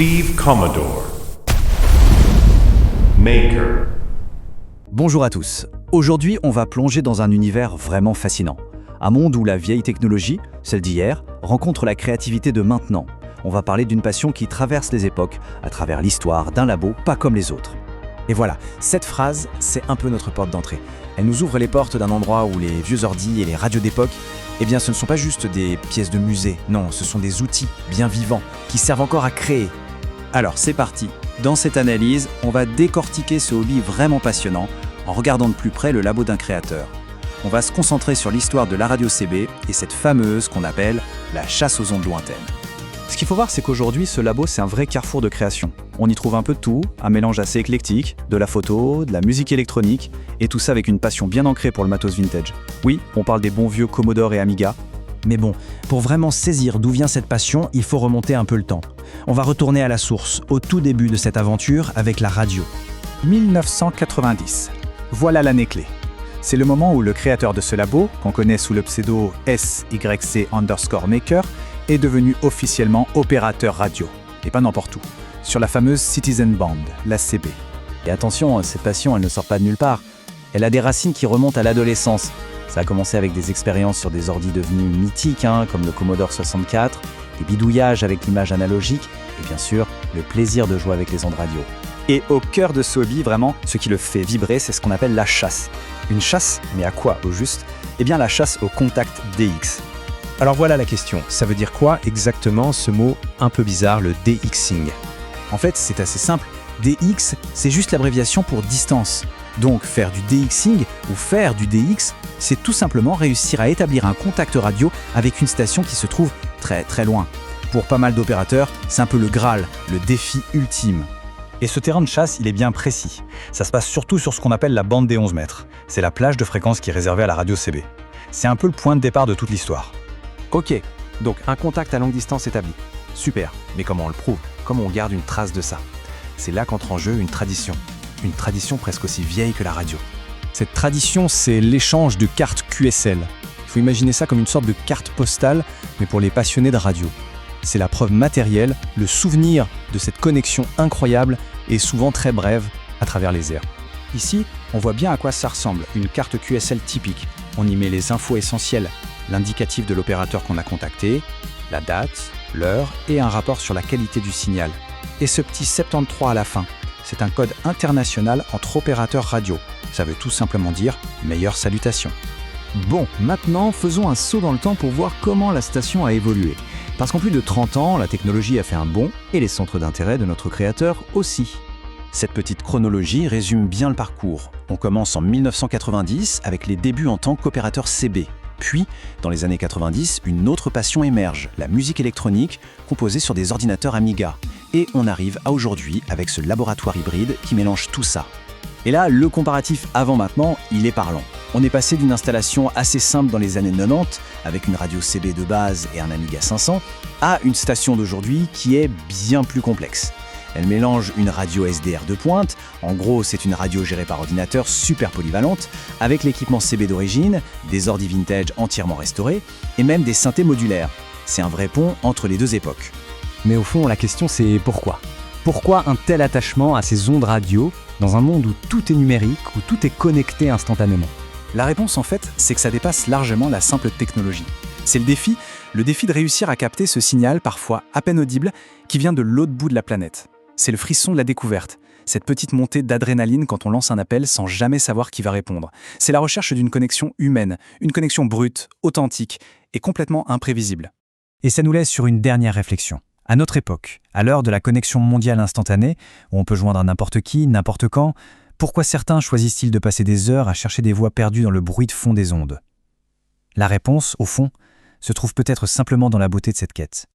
Steve Commodore. Maker. Bonjour à tous. Aujourd'hui, on va plonger dans un univers vraiment fascinant. Un monde où la vieille technologie, celle d'hier, rencontre la créativité de maintenant. On va parler d'une passion qui traverse les époques, à travers l'histoire d'un labo pas comme les autres. Et voilà, cette phrase, c'est un peu notre porte d'entrée. Elle nous ouvre les portes d'un endroit où les vieux ordis et les radios d'époque, eh bien ce ne sont pas juste des pièces de musée, non, ce sont des outils bien vivants qui servent encore à créer. Alors c'est parti. Dans cette analyse, on va décortiquer ce hobby vraiment passionnant en regardant de plus près le labo d'un créateur. On va se concentrer sur l'histoire de la radio CB et cette fameuse qu'on appelle la chasse aux ondes lointaines. Ce qu'il faut voir, c'est qu'aujourd'hui, ce labo, c'est un vrai carrefour de création. On y trouve un peu de tout, un mélange assez éclectique, de la photo, de la musique électronique, et tout ça avec une passion bien ancrée pour le matos vintage. Oui, on parle des bons vieux Commodore et Amiga. Mais bon, pour vraiment saisir d'où vient cette passion, il faut remonter un peu le temps. On va retourner à la source, au tout début de cette aventure avec la radio. 1990. Voilà l'année clé. C'est le moment où le créateur de ce labo, qu'on connaît sous le pseudo SYC_Maker, est devenu officiellement opérateur radio, et pas n'importe où, sur la fameuse Citizen Band, la CB. Et attention, cette passion, elle ne sort pas de nulle part. Elle a des racines qui remontent à l'adolescence. Ça a commencé avec des expériences sur des ordis devenus mythiques, comme le Commodore 64, des bidouillages avec l'image analogique, et bien sûr, le plaisir de jouer avec les ondes radio. Et au cœur de ce hobby, vraiment, ce qui le fait vibrer, c'est ce qu'on appelle la chasse. Une chasse, mais à quoi au juste ? Eh bien la chasse au contact DX. Alors voilà la question, ça veut dire quoi exactement ce mot un peu bizarre, le DXing ? En fait, c'est assez simple. DX, c'est juste l'abréviation pour distance. Donc faire du DXing ou faire du DX, c'est tout simplement réussir à établir un contact radio avec une station qui se trouve très très loin. Pour pas mal d'opérateurs, c'est un peu le Graal, le défi ultime. Et ce terrain de chasse, il est bien précis. Ça se passe surtout sur ce qu'on appelle la bande des 11 mètres. C'est la plage de fréquence qui est réservée à la radio CB. C'est un peu le point de départ de toute l'histoire. Ok, donc un contact à longue distance établi. Super, mais comment on le prouve ? Comment on garde une trace de ça ? C'est là qu'entre en jeu une tradition presque aussi vieille que la radio. Cette tradition, c'est l'échange de cartes QSL. Il faut imaginer ça comme une sorte de carte postale, mais pour les passionnés de radio. C'est la preuve matérielle, le souvenir de cette connexion incroyable et souvent très brève à travers les airs. Ici, on voit bien à quoi ça ressemble, une carte QSL typique. On y met les infos essentielles, l'indicatif de l'opérateur qu'on a contacté, la date, l'heure et un rapport sur la qualité du signal. Et ce petit 73 à la fin, c'est un code international entre opérateurs radio. Ça veut tout simplement dire « meilleure salutation ». Bon, maintenant, faisons un saut dans le temps pour voir comment la station a évolué. Parce qu'en plus de 30 ans, la technologie a fait un bond et les centres d'intérêt de notre créateur aussi. Cette petite chronologie résume bien le parcours. On commence en 1990 avec les débuts en tant qu'opérateur CB. Puis, dans les années 90, une autre passion émerge, la musique électronique composée sur des ordinateurs Amiga. Et on arrive à aujourd'hui avec ce laboratoire hybride qui mélange tout ça. Et là, le comparatif avant-maintenant, il est parlant. On est passé d'une installation assez simple dans les années 90, avec une radio CB de base et un Amiga 500, à une station d'aujourd'hui qui est bien plus complexe. Elle mélange une radio SDR de pointe, en gros c'est une radio gérée par ordinateur super polyvalente, avec l'équipement CB d'origine, des ordi vintage entièrement restaurés, et même des synthés modulaires. C'est un vrai pont entre les deux époques. Mais au fond, la question c'est pourquoi ? Pourquoi un tel attachement à ces ondes radio dans un monde où tout est numérique, où tout est connecté instantanément ? La réponse en fait, c'est que ça dépasse largement la simple technologie. C'est le défi de réussir à capter ce signal parfois à peine audible qui vient de l'autre bout de la planète. C'est le frisson de la découverte, cette petite montée d'adrénaline quand on lance un appel sans jamais savoir qui va répondre. C'est la recherche d'une connexion humaine, une connexion brute, authentique et complètement imprévisible. Et ça nous laisse sur une dernière réflexion. À notre époque, à l'heure de la connexion mondiale instantanée, où on peut joindre n'importe qui, n'importe quand, pourquoi certains choisissent-ils de passer des heures à chercher des voix perdues dans le bruit de fond des ondes ? La réponse, au fond, se trouve peut-être simplement dans la beauté de cette quête.